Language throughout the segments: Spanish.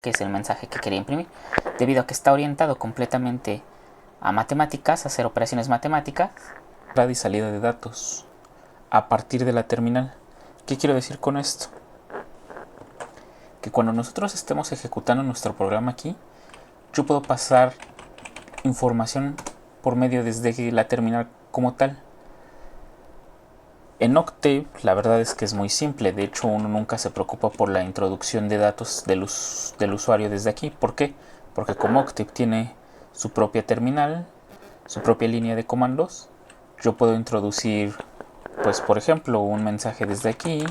que es el mensaje que quería imprimir, debido a que está orientado completamente a matemáticas, a hacer operaciones matemáticas. Entrada y salida de datos a partir de la terminal. ¿Qué quiero decir con esto? Que cuando nosotros estemos ejecutando nuestro programa aquí, yo puedo pasar información por medio desde la terminal como tal. En Octave la verdad es que es muy simple, de hecho uno nunca se preocupa por la introducción de datos del usuario desde aquí. ¿Por qué? Porque como Octave tiene su propia terminal, su propia línea de comandos, yo puedo introducir, pues por ejemplo, un mensaje desde aquí,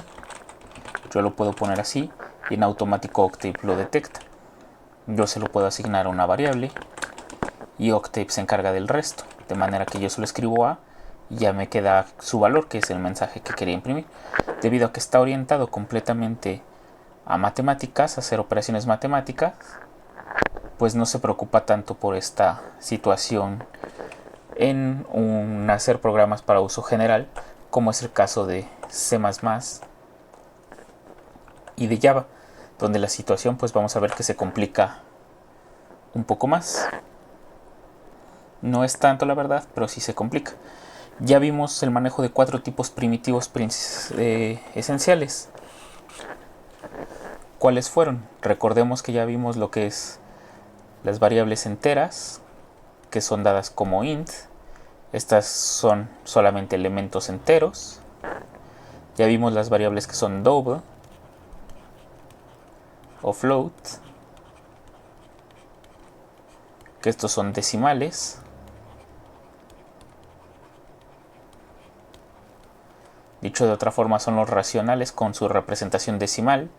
yo lo puedo poner así y en automático Octave lo detecta. Yo se lo puedo asignar a una variable y Octave se encarga del resto, de manera que yo solo escribo A y ya me queda su valor, que es el mensaje que quería imprimir. Debido a que está orientado completamente a matemáticas, a hacer operaciones matemáticas, pues no se preocupa tanto por esta situación en hacer programas para uso general, como es el caso de C++ y de Java, donde la situación pues vamos a ver que se complica un poco más. No es tanto la verdad, pero sí se complica. Ya vimos el manejo de 4 tipos primitivos esenciales. ¿Cuáles fueron? Recordemos que ya vimos lo que es las variables enteras, que son dadas como int. Estas son solamente elementos enteros. Ya vimos las variables que son double o float, que estos son decimales. Dicho de otra forma, son los racionales con su representación decimal.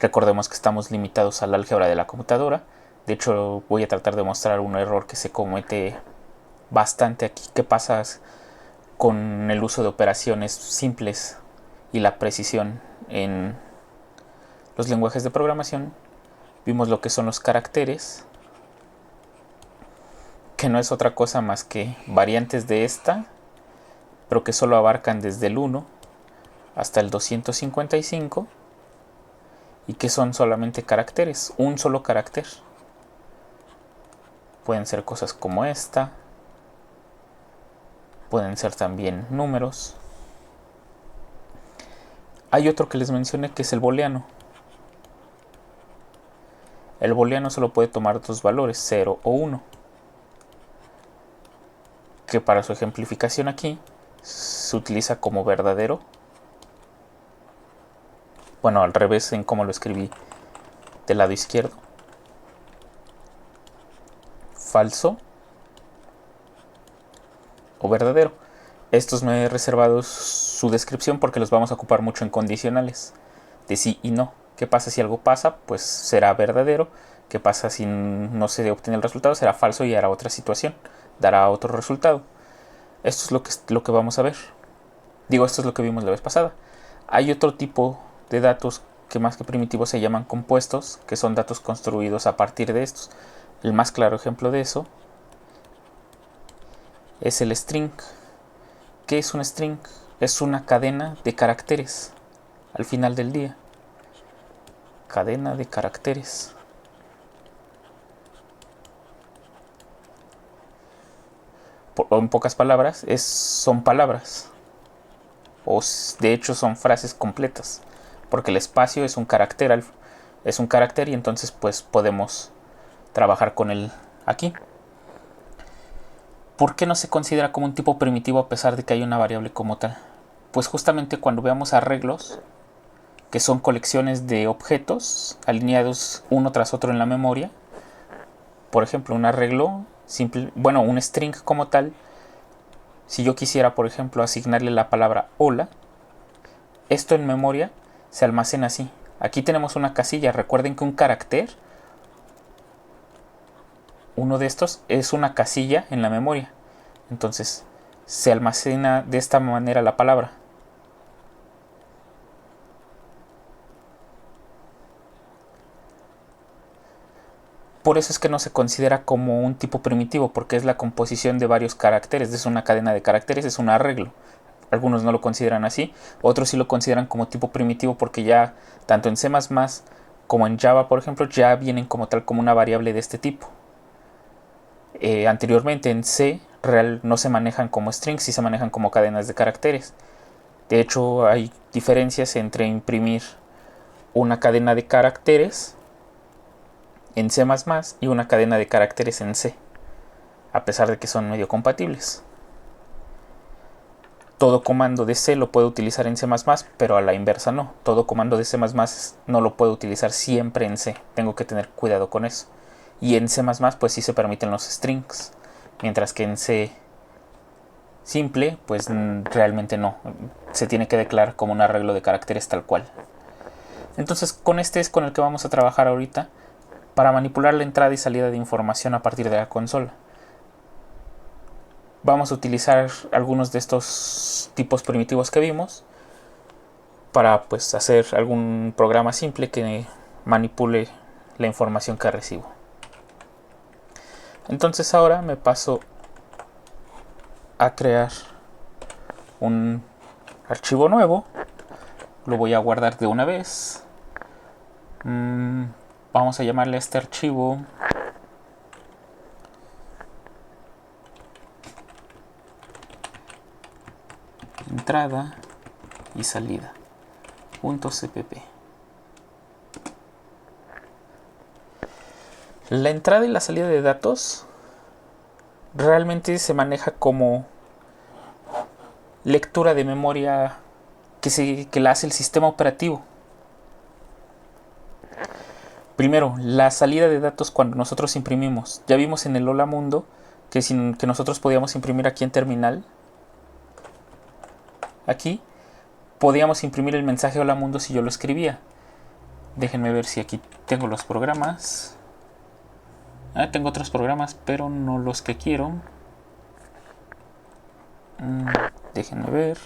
Recordemos que estamos limitados al álgebra de la computadora. De hecho, voy a tratar de mostrar un error que se comete bastante aquí. ¿Qué pasa con el uso de operaciones simples y la precisión en los lenguajes de programación? Vimos lo que son los caracteres, que no es otra cosa más que variantes de esta, pero que solo abarcan desde el 1 hasta el 255 y que son solamente caracteres, un solo carácter. Pueden ser cosas como esta, pueden ser también números. Hay otro que les mencioné que es el booleano. El booleano solo puede tomar dos valores, 0 o 1, que para su ejemplificación aquí se utiliza como verdadero. Bueno, al revés en cómo lo escribí del lado izquierdo. Falso o verdadero. Estos me he reservado su descripción porque los vamos a ocupar mucho en condicionales de sí y no. ¿Qué pasa si algo pasa? Pues será verdadero. ¿Qué pasa si no se obtiene el resultado? Será falso y hará otra situación, dará otro resultado. Esto es lo que vamos a ver. Esto es lo que vimos la vez pasada. Hay otro tipo de datos que más que primitivos se llaman compuestos, que son datos construidos a partir de estos. El más claro ejemplo de eso es el string. ¿Qué es un string? Es una cadena de caracteres al final del día. Cadena de caracteres. En pocas palabras, son palabras. O de hecho son frases completas. Porque el espacio es un carácter. Es un carácter y entonces pues podemos trabajar con él aquí. ¿Por qué no se considera como un tipo primitivo a pesar de que hay una variable como tal? Pues justamente cuando veamos arreglos, que son colecciones de objetos alineados uno tras otro en la memoria. Por ejemplo, un arreglo simple, bueno, un string como tal. Si yo quisiera, por ejemplo, asignarle la palabra hola, esto en memoria se almacena así. Aquí tenemos una casilla. Recuerden que un carácter, uno de estos, es una casilla en la memoria. Entonces, se almacena de esta manera la palabra. Por eso es que no se considera como un tipo primitivo, porque es la composición de varios caracteres. Es una cadena de caracteres, es un arreglo. Algunos no lo consideran así, otros sí lo consideran como tipo primitivo porque ya tanto en C++ como en Java, por ejemplo, ya vienen como tal como una variable de este tipo. Anteriormente en C no se manejan como strings, sí se manejan como cadenas de caracteres. De hecho, hay diferencias entre imprimir una cadena de caracteres en C++ y una cadena de caracteres en C, a pesar de que son medio compatibles. Todo comando de C lo puedo utilizar en C++, pero a la inversa no. Todo comando de C++ no lo puedo utilizar siempre en C. Tengo que tener cuidado con eso. Y en C++ pues sí se permiten los strings, mientras que en C simple pues realmente no. Se tiene que declarar como un arreglo de caracteres tal cual. Entonces con este es con el que vamos a trabajar ahorita para manipular la entrada y salida de información a partir de la consola. Vamos a utilizar algunos de estos tipos primitivos que vimos para pues hacer algún programa simple que manipule la información que recibo. Entonces ahora me paso a crear un archivo nuevo. Lo voy a guardar de una vez. Vamos a llamarle a este archivo entrada y salida .cpp. La entrada y la salida de datos realmente se maneja como lectura de memoria que la hace el sistema operativo. Primero, la salida de datos cuando nosotros imprimimos. Ya vimos en el Hola Mundo que nosotros podíamos imprimir aquí en terminal. Aquí podíamos imprimir el mensaje Hola Mundo si yo lo escribía. Déjenme ver si aquí tengo los programas. Tengo otros programas, pero no los que quiero. Déjenme ver.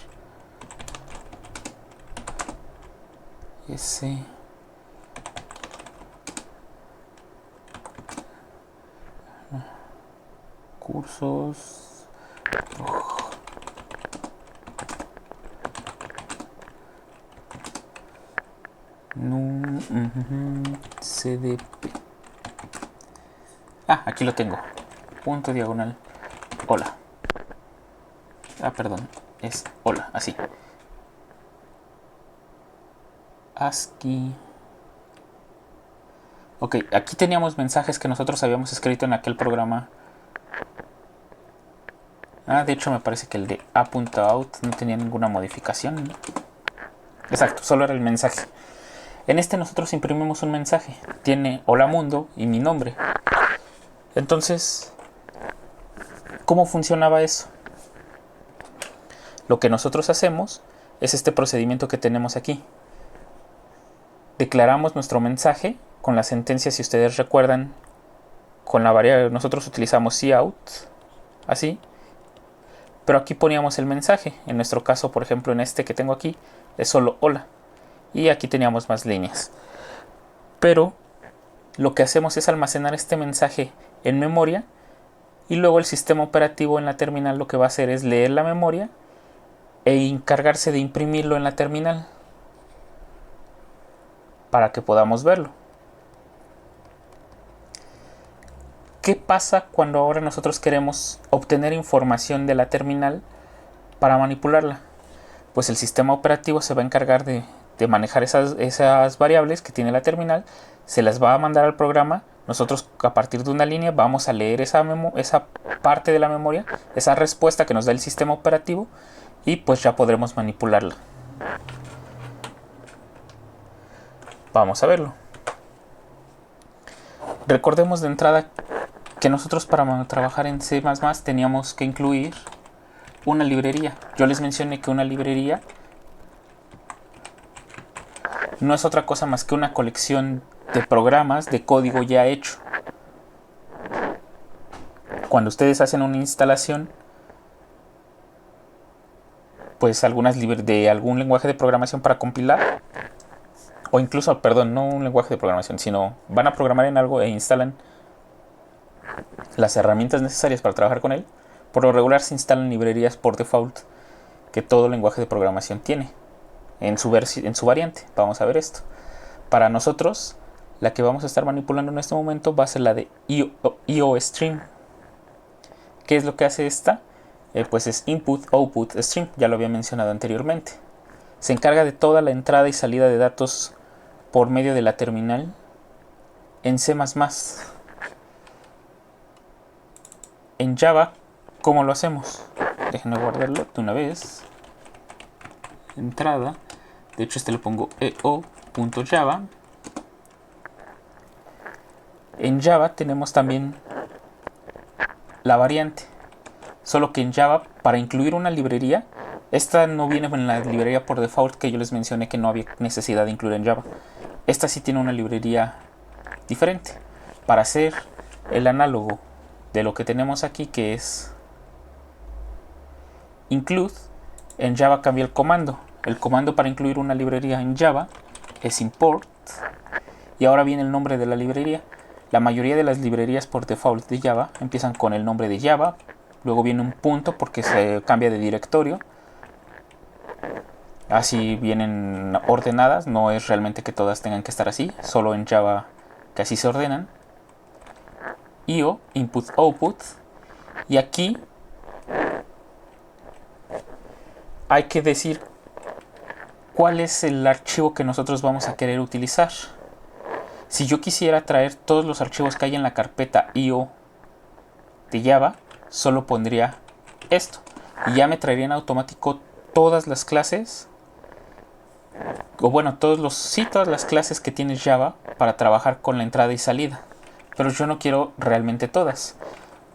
Ese. Cursos. CDP. Aquí lo tengo. Punto diagonal. Hola. Perdón. Es hola, así. ASCII. Ok, aquí teníamos mensajes que nosotros habíamos escrito en aquel programa. De hecho me parece que el de a.out no tenía ninguna modificación. Exacto, solo era el mensaje. En este nosotros imprimimos un mensaje. Tiene hola mundo y mi nombre. Entonces, ¿cómo funcionaba eso? Lo que nosotros hacemos es este procedimiento que tenemos aquí. Declaramos nuestro mensaje con la sentencia, si ustedes recuerdan, con la variable nosotros utilizamos cout, así, pero aquí poníamos el mensaje. En nuestro caso, por ejemplo, en este que tengo aquí, es solo hola, y aquí teníamos más líneas. Pero lo que hacemos es almacenar este mensaje en memoria, y luego el sistema operativo en la terminal lo que va a hacer es leer la memoria e encargarse de imprimirlo en la terminal para que podamos verlo. ¿Qué pasa cuando ahora nosotros queremos obtener información de la terminal para manipularla? Pues el sistema operativo se va a encargar de manejar esas variables que tiene la terminal, se las va a mandar al programa. Nosotros a partir de una línea vamos a leer esa parte de la memoria, esa respuesta que nos da el sistema operativo, y pues ya podremos manipularla. Vamos a verlo. Recordemos de entrada que nosotros para trabajar en C++ teníamos que incluir una librería. Yo les mencioné que una librería no es otra cosa más que una colección de programas de código ya hecho. Cuando ustedes hacen una instalación, pues de algún lenguaje de programación para compilar, o incluso, perdón, no un lenguaje de programación, sino van a programar en algo e instalan las herramientas necesarias para trabajar con él. Por lo regular se instalan librerías por default que todo lenguaje de programación tiene en su variante. Vamos a ver esto. Para nosotros La que vamos a estar manipulando en este momento va a ser la de IOStream. ¿Qué es lo que hace esta? Pues es Input Output Stream, ya lo había mencionado anteriormente. Se encarga de toda la entrada y salida de datos por medio de la terminal en C++. En Java, ¿cómo lo hacemos? Déjenme guardarlo de una vez. Entrada, de hecho le pongo eo.java. En Java tenemos también la variante, solo que en Java, para incluir una librería, esta no viene en la librería por default que yo les mencioné que no había necesidad de incluir en Java. Esta sí tiene una librería diferente para hacer el análogo de lo que tenemos aquí, que es include. En Java cambia el comando. El comando para incluir una librería en Java es import, y ahora viene el nombre de la librería. La mayoría de las librerías por default de Java empiezan con el nombre de Java, luego viene un punto porque se cambia de directorio. Así vienen ordenadas, no es realmente que todas tengan que estar así, solo en Java que así se ordenan. IO, Input Output, y aquí hay que decir cuál es el archivo que nosotros vamos a querer utilizar. Si yo quisiera traer todos los archivos que hay en la carpeta IO de Java, solo pondría esto y ya me traería en automático todas las clases, o bueno, todas las clases que tiene Java para trabajar con la entrada y salida. Pero yo no quiero realmente todas.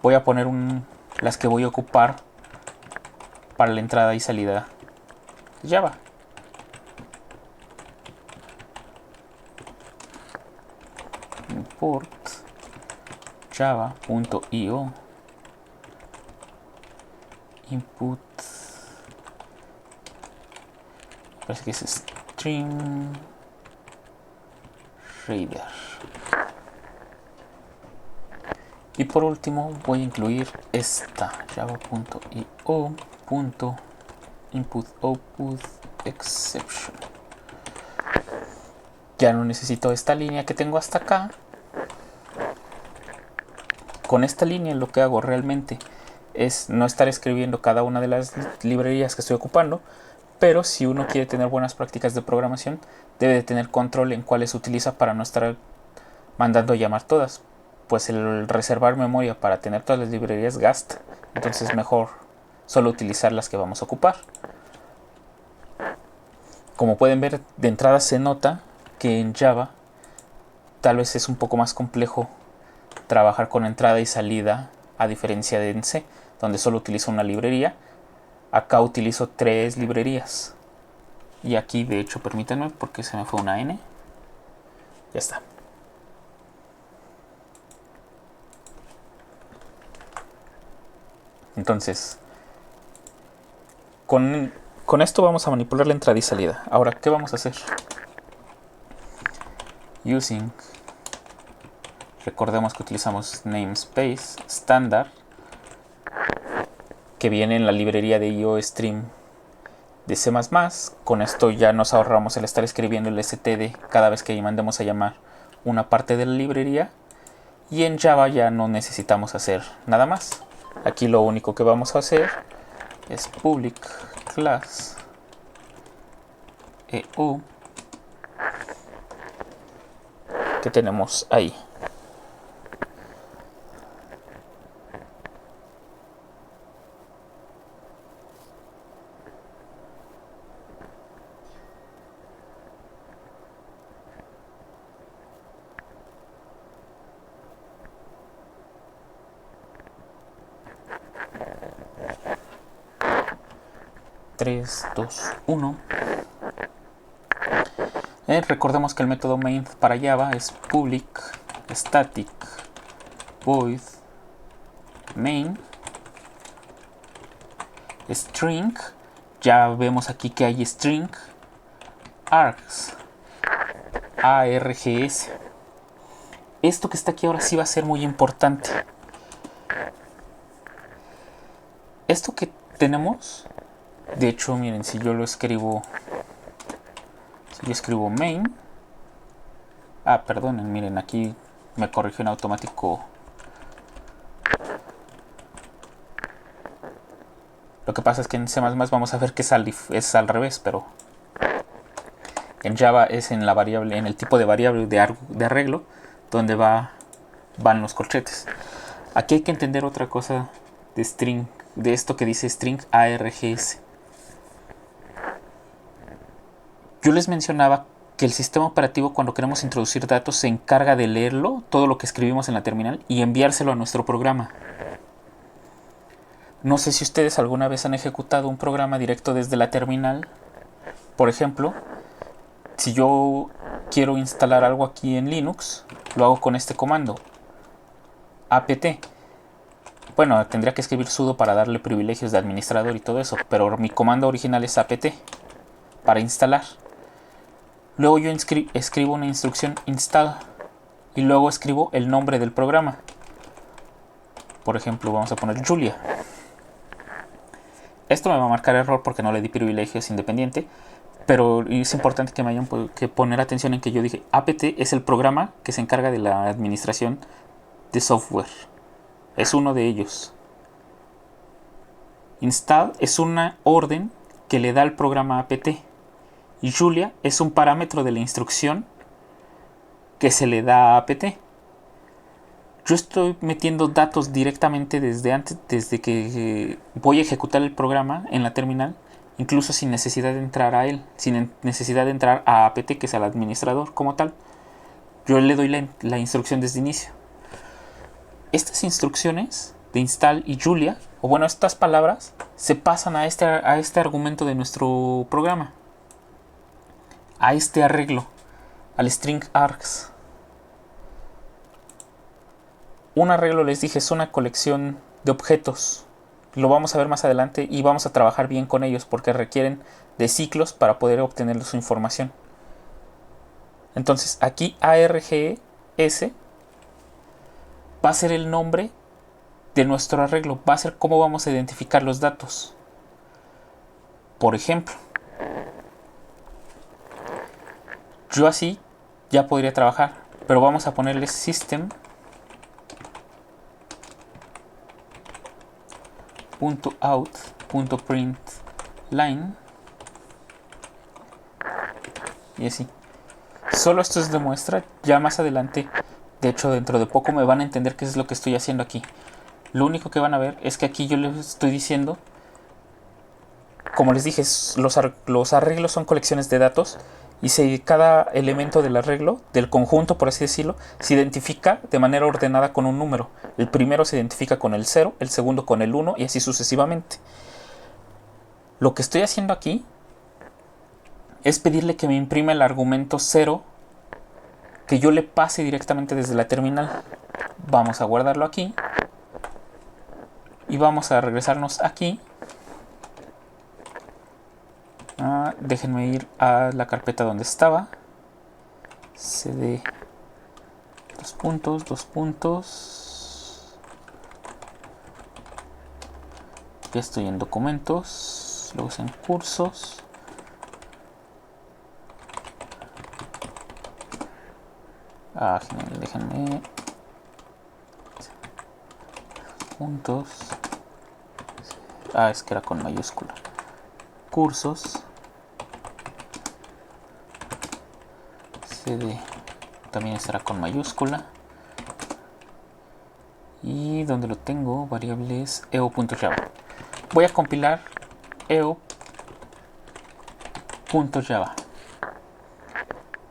Voy a poner las que voy a ocupar para la entrada y salida de Java. Import java.io input, parece que es stream reader. Y por último voy a incluir esta java.io.input-output-exception. Ya no necesito esta línea que tengo hasta acá. Con esta línea lo que hago realmente es no estar escribiendo cada una de las librerías que estoy ocupando, pero si uno quiere tener buenas prácticas de programación, debe de tener control en cuáles utiliza para no estar mandando a llamar todas, pues el reservar memoria para tener todas las librerías gasta, entonces mejor solo utilizar las que vamos a ocupar. Como pueden ver, de entrada se nota que en Java tal vez es un poco más complejo trabajar con entrada y salida, a diferencia de en C, donde solo utilizo una librería. Acá utilizo 3 librerías. Y aquí, de hecho, permítanme porque se me fue una N. Ya está. Entonces, con esto vamos a manipular la entrada y salida. Ahora, ¿qué vamos a hacer? Using, recordemos que utilizamos namespace estándar, que viene en la librería de IOStream de C++. Con esto ya nos ahorramos el estar escribiendo el std cada vez que mandemos a llamar una parte de la librería. Y en Java ya no necesitamos hacer nada más. Aquí lo único que vamos a hacer es public class EU, que tenemos ahí. Tres, dos, uno. Recordemos que el método main para Java es public static void main string. Ya vemos aquí que hay string args, args. Esto que está aquí ahora sí va a ser muy importante. Esto que tenemos, de hecho, miren, si yo escribo main, Ah, perdonen, miren, aquí me corrigió en automático. Lo que pasa es que en C++ vamos a ver que es al revés, pero en Java es en la variable, en el tipo de variable de arreglo donde van los corchetes. Aquí hay que entender otra cosa de string, de esto que dice string args. Yo les mencionaba que el sistema operativo, cuando queremos introducir datos, se encarga de leerlo, todo lo que escribimos en la terminal, y enviárselo a nuestro programa. No sé si ustedes alguna vez han ejecutado un programa directo desde la terminal. Por ejemplo, si yo quiero instalar algo aquí en Linux, lo hago con este comando, apt. Bueno, tendría que escribir sudo para darle privilegios de administrador y todo eso, pero mi comando original es apt para instalar. Luego yo escribo una instrucción install y luego escribo el nombre del programa. Por ejemplo, vamos a poner Julia. Esto me va a marcar error porque no le di privilegios independiente, pero es importante que me hayan que poner atención en que yo dije apt es el programa que se encarga de la administración de software. Es uno de ellos. Install es una orden que le da al programa apt. Y Julia es un parámetro de la instrucción que se le da a apt. Yo estoy metiendo datos directamente desde que voy a ejecutar el programa en la terminal, incluso sin necesidad de entrar a él, sin necesidad de entrar a apt, que es el administrador como tal. Yo le doy la instrucción desde inicio. Estas instrucciones de install y Julia, o bueno, estas palabras, se pasan a este argumento de nuestro programa, a este arreglo, al string args. Un arreglo, les dije, es una colección de objetos. Lo vamos a ver más adelante y vamos a trabajar bien con ellos porque requieren de ciclos para poder obtener su información. Entonces aquí args va a ser el nombre de nuestro arreglo, va a ser cómo vamos a identificar los datos. Por ejemplo, yo así ya podría trabajar, pero vamos a ponerle system.out.println y así. Solo esto es de muestra, ya más adelante, de hecho dentro de poco me van a entender qué es lo que estoy haciendo aquí. Lo único que van a ver es que aquí yo les estoy diciendo, como les dije, los arreglos son colecciones de datos y cada elemento del arreglo, del conjunto por así decirlo, se identifica de manera ordenada con un número. El primero se identifica con el 0, el segundo con el 1 y así sucesivamente. Lo que estoy haciendo aquí es pedirle que me imprima el argumento 0 que yo le pase directamente desde la terminal. Vamos a guardarlo aquí y vamos a regresarnos aquí. Déjenme ir a la carpeta donde estaba. cd dos puntos. Ya estoy en documentos, luego en cursos. Genial, déjenme puntos. Es que era con mayúscula. Cursos. cd también estará con mayúscula. Y donde lo tengo, variables eo.java. Voy a compilar eo.java.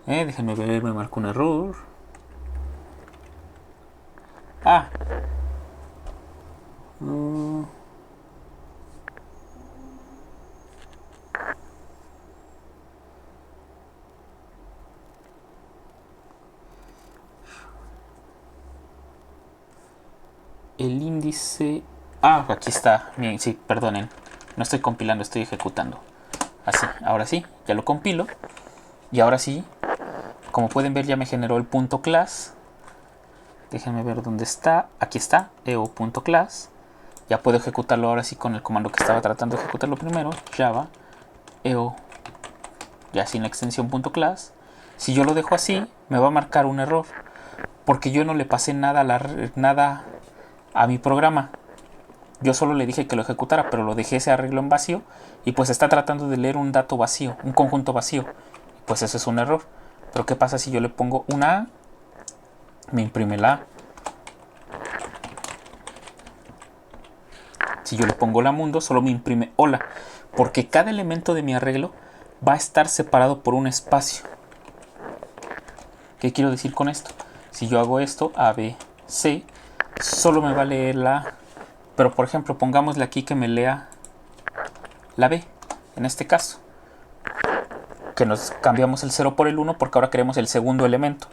Déjenme ver, me marco un error. El índice... aquí está. Bien, sí, perdonen. No estoy compilando, estoy ejecutando. Así, ahora sí, ya lo compilo. Y ahora sí, como pueden ver, ya me generó el punto class. Déjenme ver dónde está. Aquí está, eo.class. Ya puedo ejecutarlo ahora sí con el comando que estaba tratando de ejecutarlo primero. Java, eo, ya sin la extensión .class. Si yo lo dejo así, me va a marcar un error, porque yo no le pasé nada a mi programa. Yo solo le dije que lo ejecutara, pero lo dejé ese arreglo en vacío y pues está tratando de leer un dato vacío, un conjunto vacío. Pues eso es un error. Pero ¿qué pasa si yo le pongo una A? Me imprime la A. Si yo le pongo la mundo, solo me imprime hola, porque cada elemento de mi arreglo va a estar separado por un espacio. ¿Qué quiero decir con esto? Si yo hago esto, A, B, C, solo me va a leer la A. Pero por ejemplo, pongámosle aquí que me lea la B, en este caso. Que nos cambiamos el 0 por el 1 porque ahora queremos el segundo elemento.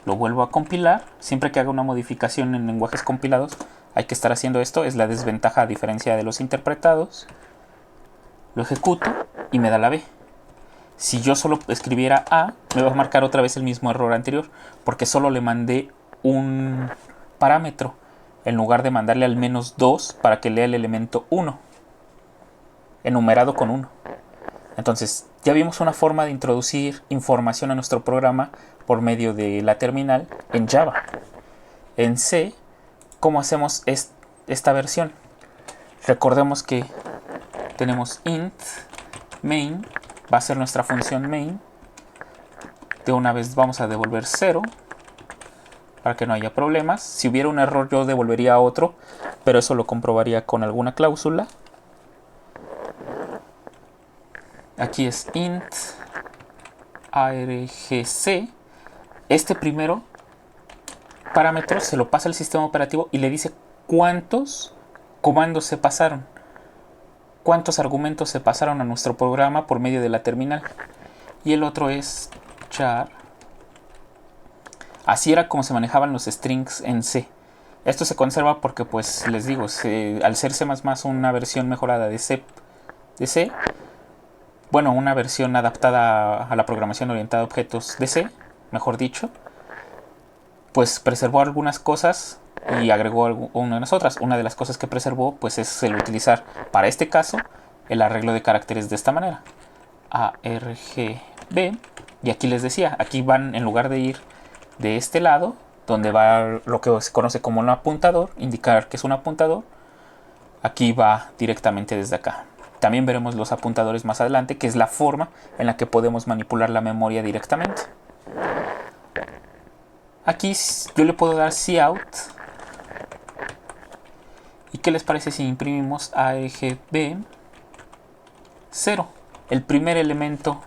Lo vuelvo a compilar. Siempre que haga una modificación en lenguajes compilados hay que estar haciendo esto. Es la desventaja a diferencia de los interpretados. Lo ejecuto y me da la B. Si yo solo escribiera A, me va a marcar otra vez el mismo error anterior, porque solo le mandé un parámetro en lugar de mandarle al menos 2 para que lea el elemento 1, enumerado con 1. Entonces ya vimos una forma de introducir información a nuestro programa por medio de la terminal en Java. En C, ¿cómo hacemos esta versión? Recordemos que tenemos int main, va a ser nuestra función main. De una vez vamos a devolver 0 para que no haya problemas. Si hubiera un error yo devolvería otro, pero eso lo comprobaría con alguna cláusula. Aquí es int argc. Este primero parámetro se lo pasa al sistema operativo y le dice cuántos comandos se pasaron, cuántos argumentos se pasaron a nuestro programa por medio de la terminal. Y el otro es char. Así era como se manejaban los strings en C. Esto se conserva porque, pues, les digo, al ser C++ una versión mejorada de C, bueno, una versión adaptada a la programación orientada a objetos de C, mejor dicho, pues preservó algunas cosas y agregó algunas otras. Una de las cosas que preservó, pues, es el utilizar, para este caso, el arreglo de caracteres de esta manera. ARGB. Y aquí les decía, aquí van, en lugar de ir de este lado, donde va lo que se conoce como un apuntador, indicar que es un apuntador, aquí va directamente desde acá. También veremos los apuntadores más adelante, que es la forma en la que podemos manipular la memoria directamente. Aquí yo le puedo dar cout. ¿Y qué les parece si imprimimos argb 0? El primer elemento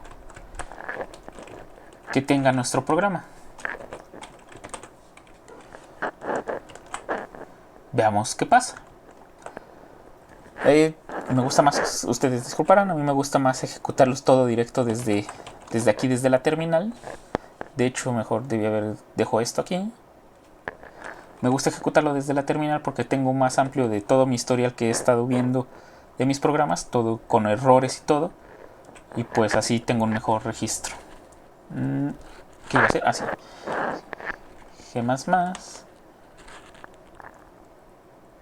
que tenga nuestro programa. Veamos qué pasa. Me gusta más, ustedes disculparán, a mí me gusta más ejecutarlos todo directo desde aquí, desde la terminal. De hecho, mejor dejo esto aquí. Me gusta ejecutarlo desde la terminal porque tengo más amplio de todo mi historial que he estado viendo de mis programas, todo con errores y todo. Y pues así tengo un mejor registro. ¿Qué iba a hacer? Así. G++.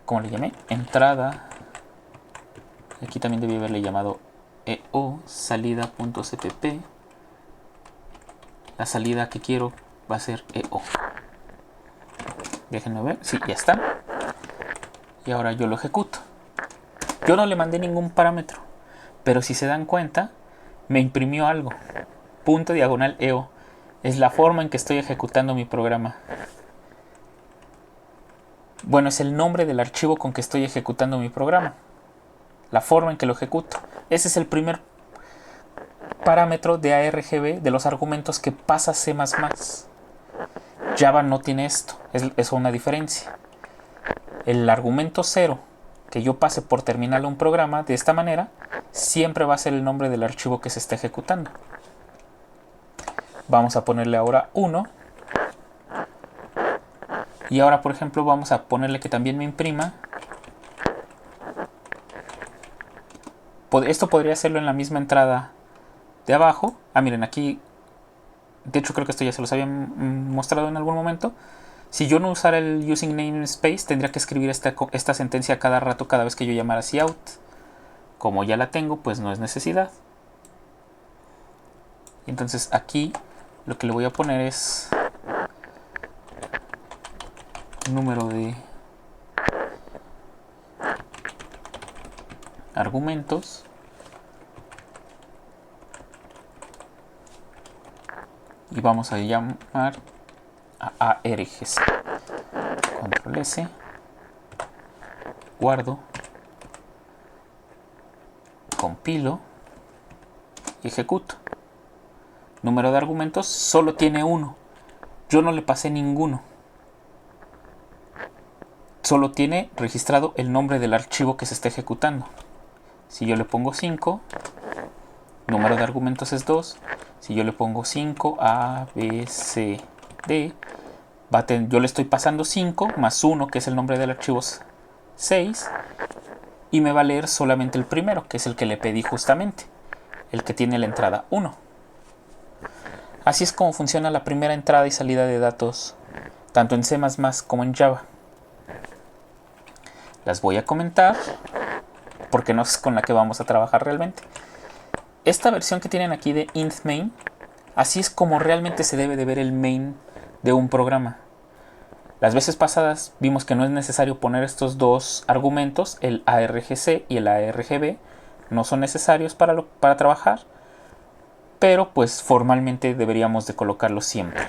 ¿Cómo le llamé? Entrada. Aquí también debí haberle llamado EO salida.cpp. La salida que quiero va a ser EO. Déjenme ver. Sí, ya está. Y ahora yo lo ejecuto. Yo no le mandé ningún parámetro, pero si se dan cuenta, me imprimió algo. Punto diagonal EO. Es la forma en que estoy ejecutando mi programa. Bueno, es el nombre del archivo con que estoy ejecutando mi programa. La forma en que lo ejecuto. Ese es el primer parámetro de ARGB de los argumentos que pasa C++. Java no tiene esto. Es una diferencia. El argumento 0 que yo pase por terminal a un programa de esta manera siempre va a ser el nombre del archivo que se está ejecutando. Vamos a ponerle ahora 1. Y ahora, por ejemplo, vamos a ponerle que también me imprima. Esto podría hacerlo en la misma entrada de abajo. Miren, aquí, de hecho creo que esto ya se los había mostrado en algún momento. Si yo no usara el using namespace, tendría que escribir esta sentencia cada rato, cada vez que yo llamara cout. Como ya la tengo, pues no es necesidad. Y entonces aquí lo que le voy a poner es número de argumentos y vamos a llamar a argc. Control S, guardo, compilo y ejecuto. Número de argumentos solo tiene uno. Yo no le pasé ninguno. Solo tiene registrado el nombre del archivo que se está ejecutando. Si yo le pongo 5, número de argumentos es 2. Si yo le pongo 5, A, B, C, D, yo le estoy pasando 5 más 1, que es el nombre del archivo 6, y me va a leer solamente el primero, que es el que le pedí justamente, el que tiene la entrada 1. Así es como funciona la primera entrada y salida de datos, tanto en C++ como en Java. Las voy a comentar porque no es con la que vamos a trabajar realmente. Esta versión que tienen aquí de int main, así es como realmente se debe de ver el main de un programa. Las veces pasadas vimos que no es necesario poner estos dos argumentos, el argc y el argb, no son necesarios para trabajar, pero pues formalmente deberíamos de colocarlos siempre.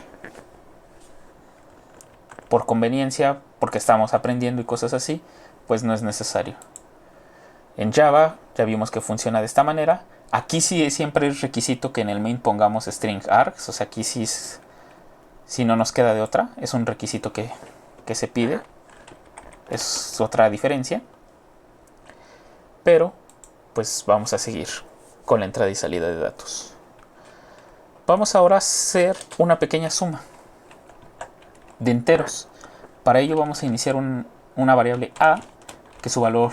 Por conveniencia, porque estamos aprendiendo y cosas así, pues no es necesario. En Java ya vimos que funciona de esta manera. Aquí sí siempre es requisito que en el main pongamos string args, o sea, aquí sí si no nos queda de otra, es un requisito que se pide. Es otra diferencia. Pero pues vamos a seguir con la entrada y salida de datos. Vamos ahora a hacer una pequeña suma de enteros. Para ello vamos a iniciar una variable a, que su valor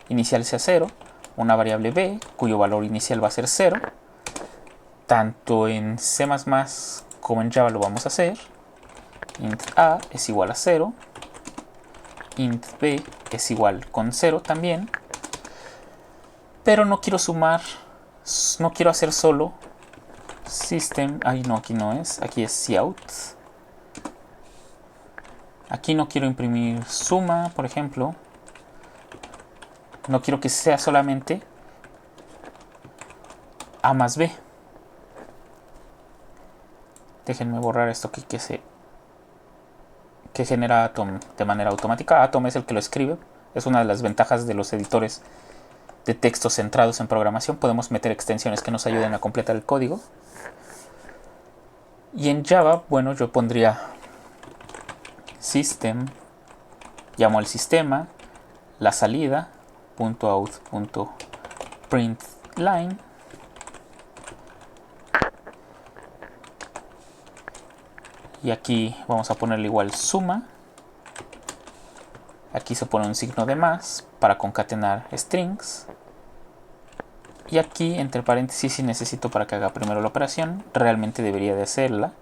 inicial sea 0, una variable b, cuyo valor inicial va a ser 0. Tanto en C++ como en Java lo vamos a hacer. Int a es igual a 0, int b es igual con 0 también, pero no quiero sumar, no quiero hacer solo system, aquí no es, aquí es cout. Aquí no quiero imprimir suma, por ejemplo. No quiero que sea solamente a más b. Déjenme borrar esto aquí que genera Atom de manera automática. Atom es el que lo escribe. Es una de las ventajas de los editores de textos centrados en programación. Podemos meter extensiones que nos ayuden a completar el código. Y en Java, bueno, yo pondría system, llamo al sistema, la salida, .out.println, y aquí vamos a ponerle igual suma. Aquí se pone un signo de más para concatenar strings. Y aquí entre paréntesis, si necesito para que haga primero la operación, realmente debería de hacerla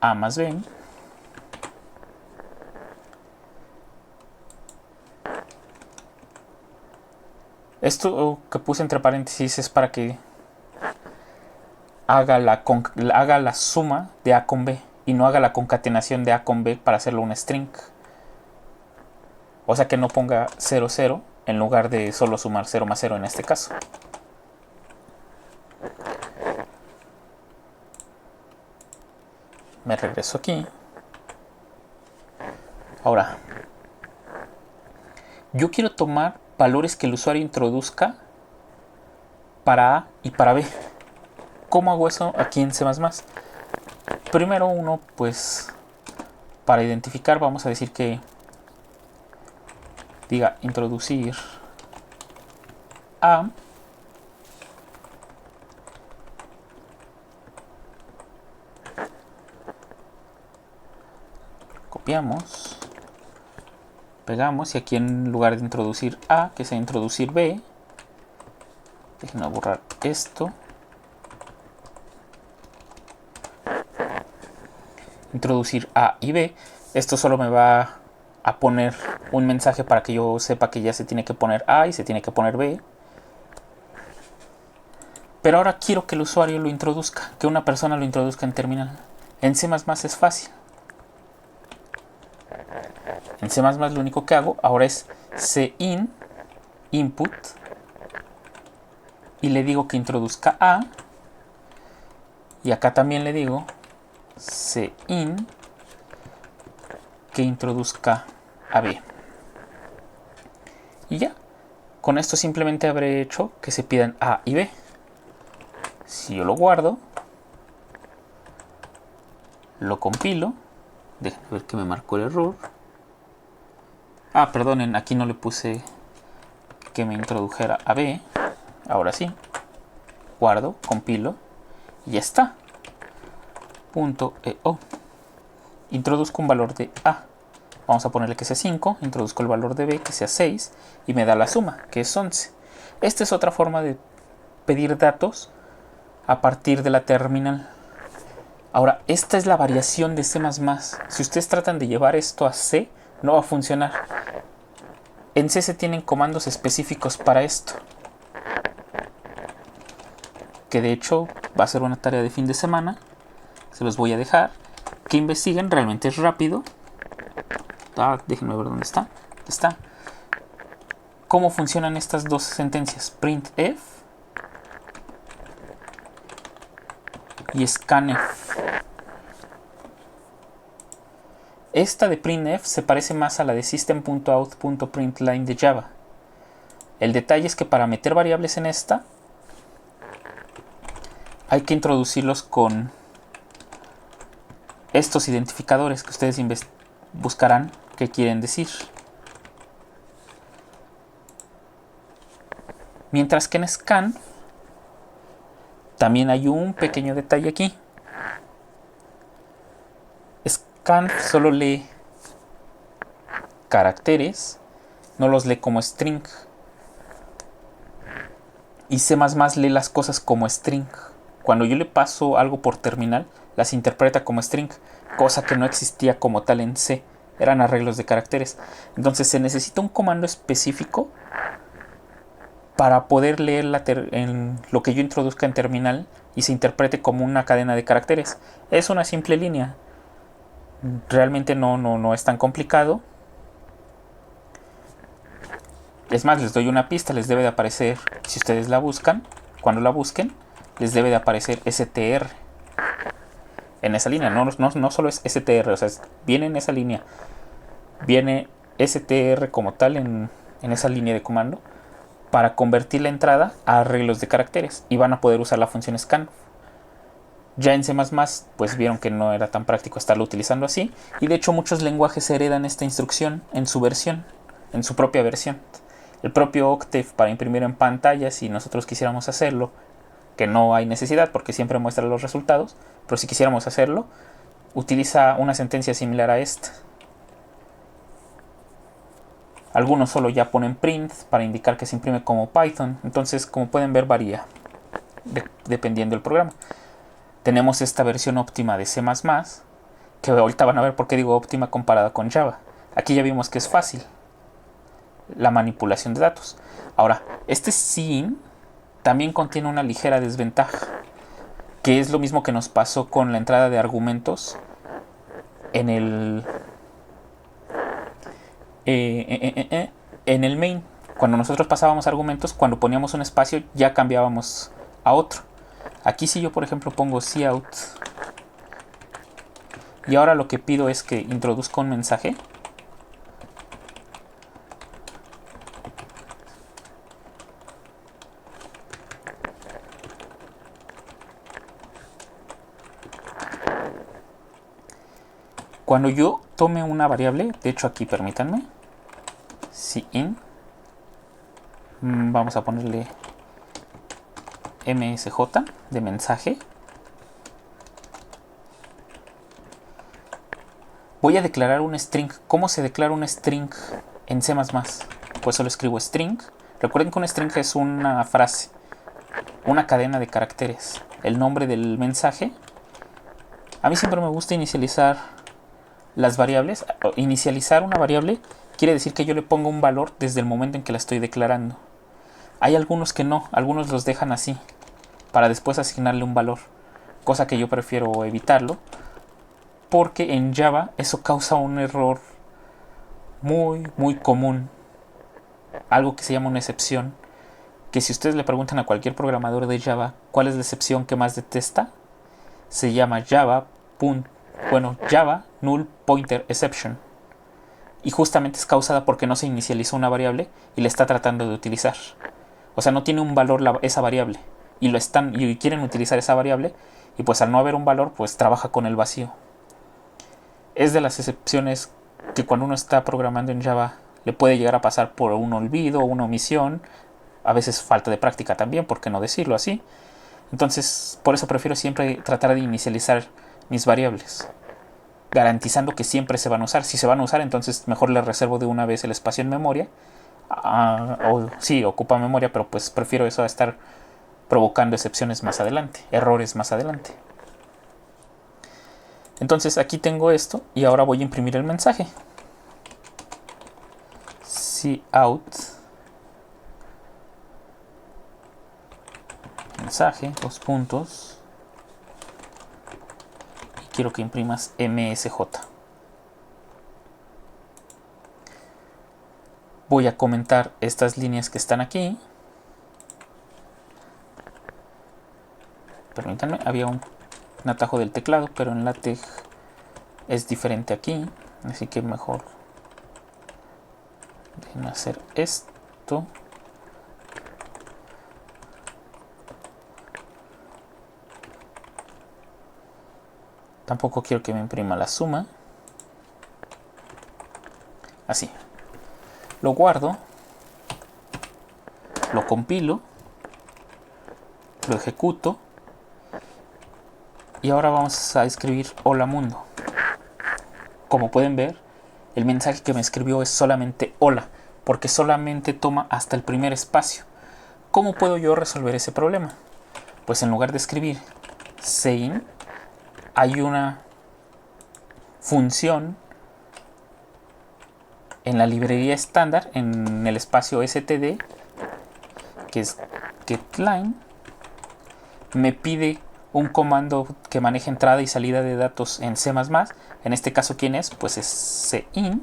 a más b. Esto que puse entre paréntesis es para que haga la suma de a con b y no haga la concatenación de a con b para hacerlo un string. O sea que no ponga 0, 0 en lugar de solo sumar 0 más 0 en este caso. Me regreso aquí. Ahora, yo quiero tomar valores que el usuario introduzca para A y para B. ¿Cómo hago eso aquí en C++? Primero uno, pues, para identificar vamos a decir que diga introducir A. Copiamos, pegamos y aquí en lugar de introducir A, que sea introducir B, déjenme borrar esto, introducir A y B. Esto solo me va a poner un mensaje para que yo sepa que ya se tiene que poner A y se tiene que poner B. Pero ahora quiero que el usuario lo introduzca, que una persona lo introduzca en terminal. En C++ es fácil. En C++ lo único que hago ahora es cin input y le digo que introduzca A, y acá también le digo cin que introduzca a B. Y ya, con esto simplemente habré hecho que se pidan A y B. Si yo lo guardo, lo compilo, déjenme ver que me marcó el error. Perdonen, aquí no le puse que me introdujera a B. Ahora sí, guardo, compilo y ya está. .eo. Introduzco un valor de A. Vamos a ponerle que sea 5, introduzco el valor de B que sea 6 y me da la suma, que es 11. Esta es otra forma de pedir datos a partir de la terminal. Ahora, esta es la variación de C++. Si ustedes tratan de llevar esto a C, no va a funcionar. En C se tienen comandos específicos para esto, que de hecho va a ser una tarea de fin de semana. Se los voy a dejar que investiguen, realmente es rápido. Déjenme ver dónde está. Está. ¿Cómo funcionan estas dos sentencias? Printf y scanf. Esta de printf se parece más a la de system.out.println de Java. El detalle es que para meter variables en esta hay que introducirlos con estos identificadores que ustedes buscarán qué quieren decir. Mientras que en scan también hay un pequeño detalle aquí. Scan solo lee caracteres, no los lee como string. Y C++ lee las cosas como string. Cuando yo le paso algo por terminal, las interpreta como string, cosa que no existía como tal en C. Eran arreglos de caracteres. Entonces se necesita un comando específico para poder leer en lo que yo introduzca en terminal y se interprete como una cadena de caracteres. Es una simple línea. Realmente no es tan complicado. Es más, les doy una pista. Les debe de aparecer, si ustedes la buscan, cuando la busquen, les debe de aparecer str en esa línea. No solo es str, o sea, viene en esa línea. Viene str como tal en esa línea de comando para convertir la entrada a arreglos de caracteres, y van a poder usar la función scan. Ya en C++ pues vieron que no era tan práctico estarlo utilizando así, y de hecho muchos lenguajes heredan esta instrucción en su versión, en su propia versión. El propio Octave para imprimir en pantalla, si nosotros quisiéramos hacerlo, que no hay necesidad porque siempre muestra los resultados, pero si quisiéramos hacerlo, utiliza una sentencia similar a esta. Algunos solo ya ponen print para indicar que se imprime como Python. Entonces, como pueden ver, varía dependiendo del programa. Tenemos esta versión óptima de C++, que ahorita van a ver por qué digo óptima comparada con Java. Aquí ya vimos que es fácil la manipulación de datos. Ahora, este cin también contiene una ligera desventaja, que es lo mismo que nos pasó con la entrada de argumentos en el main. Cuando nosotros pasábamos argumentos, cuando poníamos un espacio ya cambiábamos a otro. Aquí si yo por ejemplo pongo cout y ahora lo que pido es que introduzca un mensaje, cuando yo tome una variable, de hecho aquí permítanme, cin, vamos a ponerle msj de mensaje, voy a declarar un string. ¿Cómo se declara un string en C++? Pues solo escribo string. Recuerden que un string es una frase, una cadena de caracteres, el nombre del mensaje. A mí siempre me gusta inicializar las variables. Inicializar una variable quiere decir que yo le pongo un valor desde el momento en que la estoy declarando. Hay algunos que no, algunos los dejan así. para después asignarle un valor, cosa que yo prefiero evitarlo, porque en Java eso causa un error muy común, algo que se llama una excepción, que si ustedes le preguntan a cualquier programador de Java cuál es la excepción que más detesta, se llama Java Null Pointer Exception, y justamente es causada porque no se inicializó una variable y la está tratando de utilizar. O sea, no tiene un valor esa variable y quieren utilizar esa variable, y pues al no haber un valor, pues trabaja con el vacío. Es de las excepciones que cuando uno está programando en Java le puede llegar a pasar por un olvido o una omisión, a veces falta de práctica también, por qué no decirlo así. Entonces, por eso prefiero siempre tratar de inicializar mis variables, garantizando que siempre se van a usar. Si se van a usar, entonces mejor le reservo de una vez el espacio en memoria. O sí, ocupa memoria, pero pues prefiero eso a estar provocando excepciones más adelante, errores más adelante. Entonces aquí tengo esto y ahora voy a imprimir el mensaje. Cout mensaje, 2 puntos, y quiero que imprimas MSJ. Voy a comentar estas líneas que están aquí. Permítanme, había un atajo del teclado, pero en LaTeX es diferente aquí, así que mejor déjenme hacer esto. Tampoco quiero que me imprima la suma. Así. Lo guardo. Lo compilo. Lo ejecuto. Y ahora vamos a escribir hola mundo. Como pueden ver, el mensaje que me escribió es solamente hola, porque solamente toma hasta el primer espacio. ¿Cómo puedo yo resolver ese problema? Pues en lugar de escribir sein, hay una función en la librería estándar, en el espacio std, que es getLine. Me pide un comando que maneja entrada y salida de datos en C++. En este caso, ¿quién es? Pues es sein.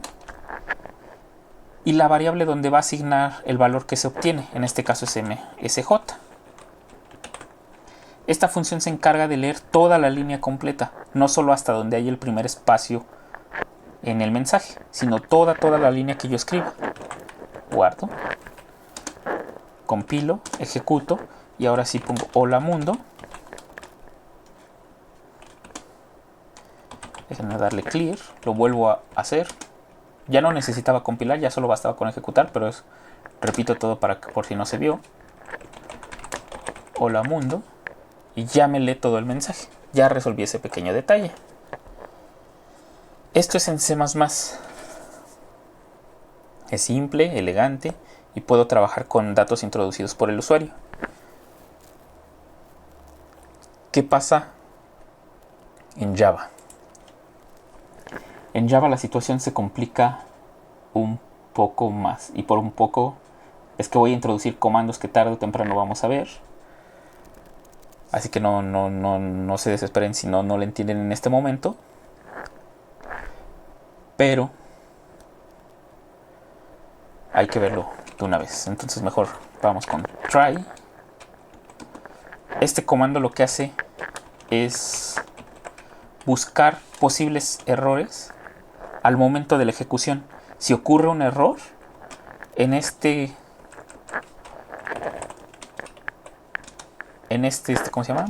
Y la variable donde va a asignar el valor que se obtiene, en este caso es MSJ. Esta función se encarga de leer toda la línea completa, no solo hasta donde hay el primer espacio en el mensaje, sino toda la línea que yo escriba. Guardo, compilo, ejecuto y ahora sí pongo hola mundo. Déjenme darle clear, lo vuelvo a hacer. Ya no necesitaba compilar, ya solo bastaba con ejecutar, pero repito todo por si no se vio. Hola mundo. Y ya me lee todo el mensaje. Ya resolví ese pequeño detalle. Esto es en C++. Es simple, elegante y puedo trabajar con datos introducidos por el usuario. ¿Qué pasa en Java? En Java la situación se complica un poco más. Y por un poco es que voy a introducir comandos que tarde o temprano vamos a ver. Así que no se desesperen si no lo entienden en este momento. Pero hay que verlo de una vez. Entonces mejor vamos con try. Este comando lo que hace es buscar posibles errores al momento de la ejecución. Si ocurre un error en este ¿cómo se llama?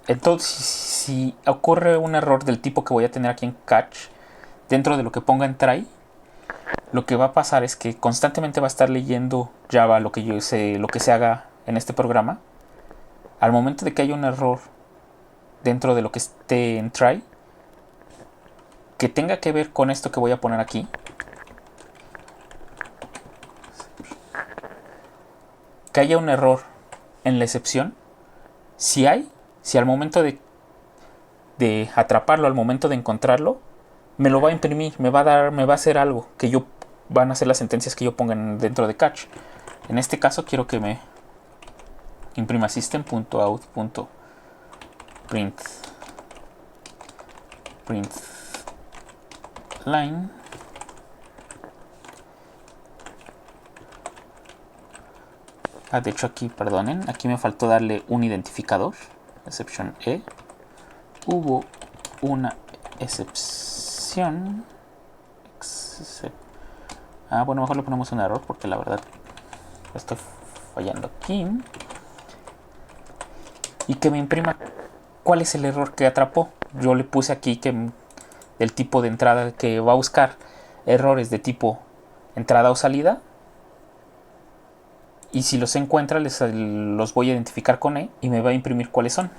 Entonces, si ocurre un error del tipo que voy a tener aquí en catch, dentro de lo que ponga en try, lo que va a pasar es que constantemente va a estar leyendo Java lo que se haga en este programa. Al momento de que haya un error dentro de lo que esté en try, que tenga que ver con esto que voy a poner aquí, que haya un error en la excepción, si al momento de atraparlo, al momento de encontrarlo, me lo va a imprimir, me va a hacer algo que van a ser las sentencias que yo ponga dentro de catch. En este caso quiero que me imprima system.out.println line de hecho aquí, perdonen, aquí me faltó darle un identificador, exception E. Hubo una excepción. Bueno, mejor le ponemos un error porque la verdad estoy fallando aquí. Y que me imprima cuál es el error que atrapó. Yo le puse aquí que el tipo de entrada que va a buscar errores de tipo entrada o salida. Y si los encuentra, los voy a identificar con E y me va a imprimir cuáles son.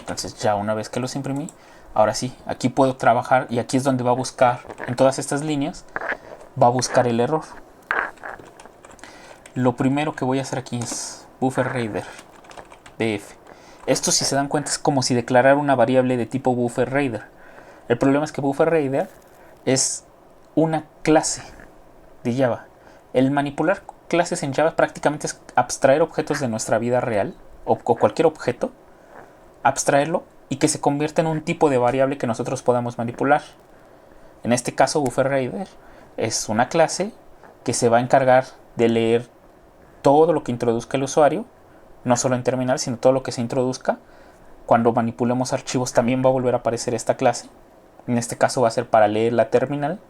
Entonces ya una vez que los imprimí, ahora sí, aquí puedo trabajar y aquí es donde va a buscar, en todas estas líneas, va a buscar el error. Lo primero que voy a hacer aquí es bufferReader bf. Esto, si se dan cuenta, es como si declarara una variable de tipo bufferReader. El problema es que bufferReader es una clase de Java. El manipular clases en Java prácticamente es abstraer objetos de nuestra vida real o cualquier objeto, abstraerlo y que se convierta en un tipo de variable que nosotros podamos manipular. En este caso, bufferReader es una clase que se va a encargar de leer todo lo que introduzca el usuario, no solo en terminal, sino todo lo que se introduzca. Cuando manipulemos archivos también va a volver a aparecer esta clase. En este caso va a ser para leer la terminal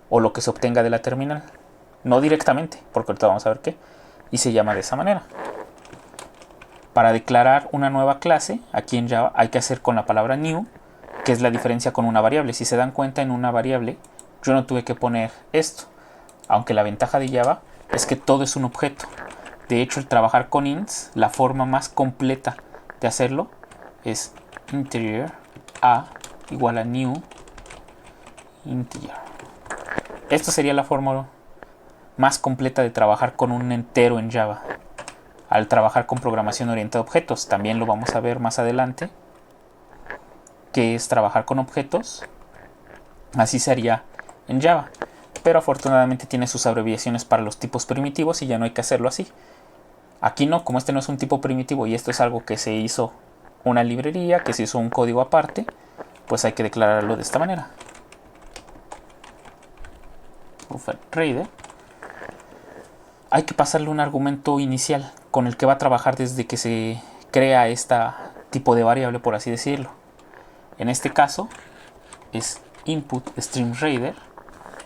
o lo que se obtenga de la terminal. No directamente, porque ahorita vamos a ver qué. Y se llama de esa manera. Para declarar una nueva clase, aquí en Java hay que hacer con la palabra new, que es la diferencia con una variable. Si se dan cuenta, en una variable yo no tuve que poner esto. Aunque la ventaja de Java es que todo es un objeto. De hecho, el trabajar con ints, la forma más completa de hacerlo es integer a igual a new integer. Esto sería la forma más completa de trabajar con un entero en Java. Al trabajar con programación orientada a objetos, también lo vamos a ver más adelante, que es trabajar con objetos. Así sería en Java, pero afortunadamente tiene sus abreviaciones para los tipos primitivos y ya no hay que hacerlo así. Aquí no, como este no es un tipo primitivo y esto es algo que se hizo una librería, que se hizo un código aparte, pues hay que declararlo de esta manera. bufferReader. Hay que pasarle un argumento inicial con el que va a trabajar desde que se crea este tipo de variable, por así decirlo. En este caso es input_stream_reader,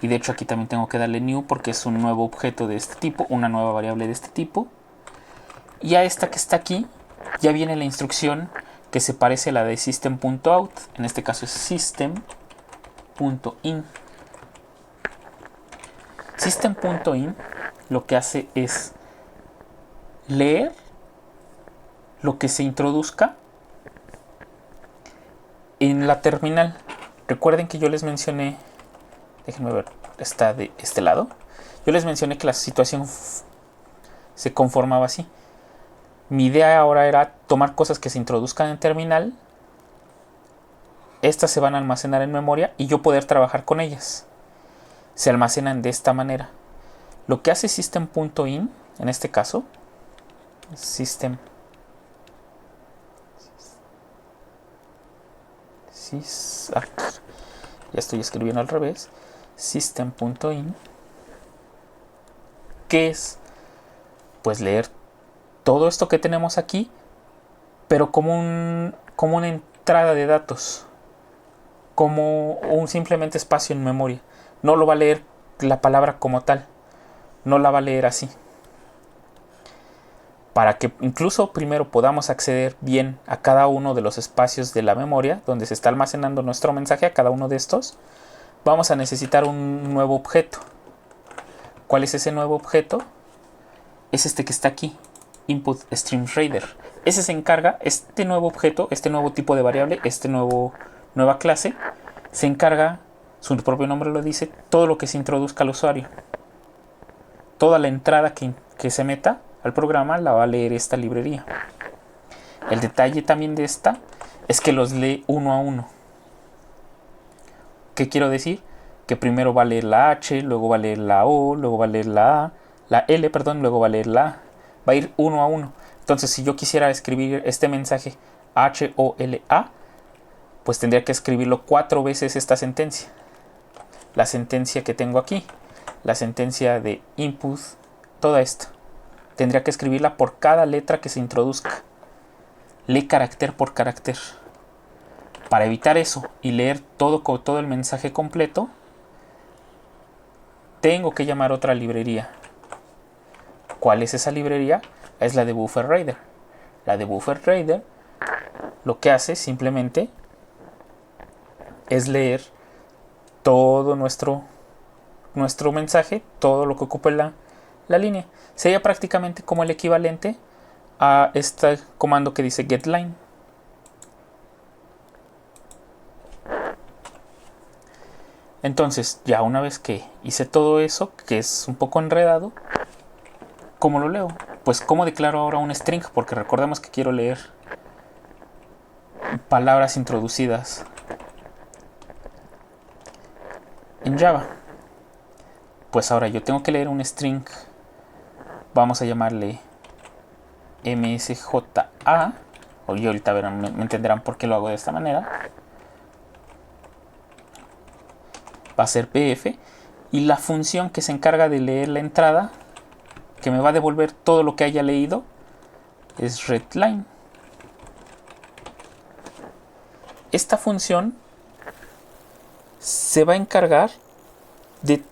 y de hecho aquí también tengo que darle new porque es un nuevo objeto de este tipo, una nueva variable de este tipo. Y a esta que está aquí ya viene la instrucción que se parece a la de system.out. En este caso es system.in. System.in lo que hace es leer lo que se introduzca en la terminal. Recuerden que yo les mencioné, déjenme ver, está de este lado. Yo les mencioné que la situación se conformaba así. Mi idea ahora era tomar cosas que se introduzcan en terminal, estas se van a almacenar en memoria y yo poder trabajar con ellas. Se almacenan de esta manera. Lo que hace system.in, en este caso, system, ya estoy escribiendo al revés, system.in, que es pues leer todo esto que tenemos aquí, pero como una entrada de datos, como un simplemente espacio en memoria. No lo va a leer la palabra como tal, no la va a leer así. Para que incluso primero podamos acceder bien a cada uno de los espacios de la memoria donde se está almacenando nuestro mensaje, a cada uno de estos, vamos a necesitar un nuevo objeto. ¿Cuál es ese nuevo objeto? Es este que está aquí, input_stream_reader. Ese se encarga, este nuevo objeto, este nuevo tipo de variable, nueva clase, se encarga, su propio nombre lo dice, todo lo que se introduzca al usuario. Toda la entrada que se meta al programa la va a leer esta librería. El detalle también de esta es que los lee uno a uno. ¿Qué quiero decir? Que primero va a leer la H, luego va a leer la O, luego va a leer la A, la L, perdón, luego va a leer la A. Va a ir uno a uno. Entonces, si yo quisiera escribir este mensaje HOLA, pues tendría que escribirlo 4 veces esta sentencia. La sentencia que tengo aquí, la sentencia de input, toda esta. Tendría que escribirla por cada letra que se introduzca. Lee carácter por carácter. Para evitar eso y leer todo el mensaje completo, tengo que llamar otra librería. ¿Cuál es esa librería? Es la de Bufferreader. La de Bufferreader lo que hace simplemente es leer todo nuestro mensaje, todo lo que ocupa la línea. Sería prácticamente como el equivalente a este comando que dice getLine. Entonces, ya una vez que hice todo eso, que es un poco enredado, ¿cómo lo leo? Pues ¿cómo declaro ahora un string? Porque recordemos que quiero leer palabras introducidas en Java. Pues ahora yo tengo que leer un string. Vamos a llamarle msja. O yo ahorita verán, me entenderán por qué lo hago de esta manera. Va a ser pf. Y la función que se encarga de leer la entrada, que me va a devolver todo lo que haya leído, es readLine. Esta función se va a encargar de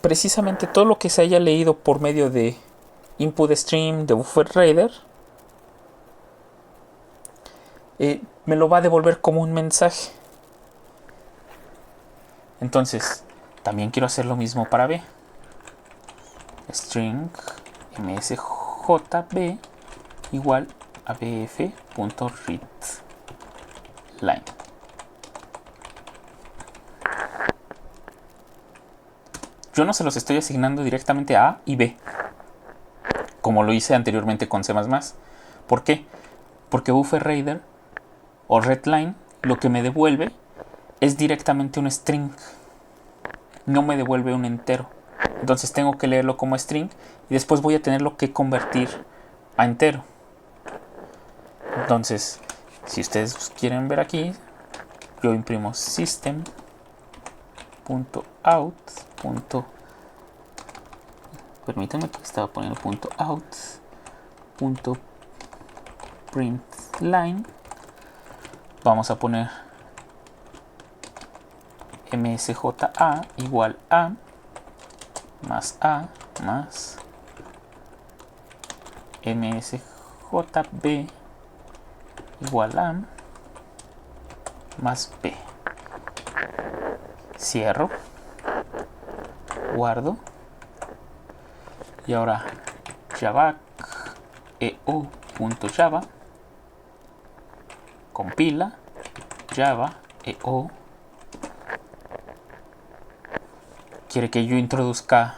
precisamente todo lo que se haya leído por medio de input_stream de Bufferreader. Me lo va a devolver como un mensaje. Entonces, también quiero hacer lo mismo para B. String msjb igual a bf.readLine. Yo no se los estoy asignando directamente a A y B, como lo hice anteriormente con C++. ¿Por qué? Porque Bufferreader o readLine lo que me devuelve es directamente un string, no me devuelve un entero. Entonces tengo que leerlo como string y después voy a tenerlo que convertir a entero. Entonces, si ustedes quieren ver aquí, yo imprimo system.out. Permítanme que estaba poniendo .out.println. Vamos a poner msja igual a más msjb igual a más b. Cierro, guardo y ahora javac eo.java compila java eo. Quiere que yo introduzca.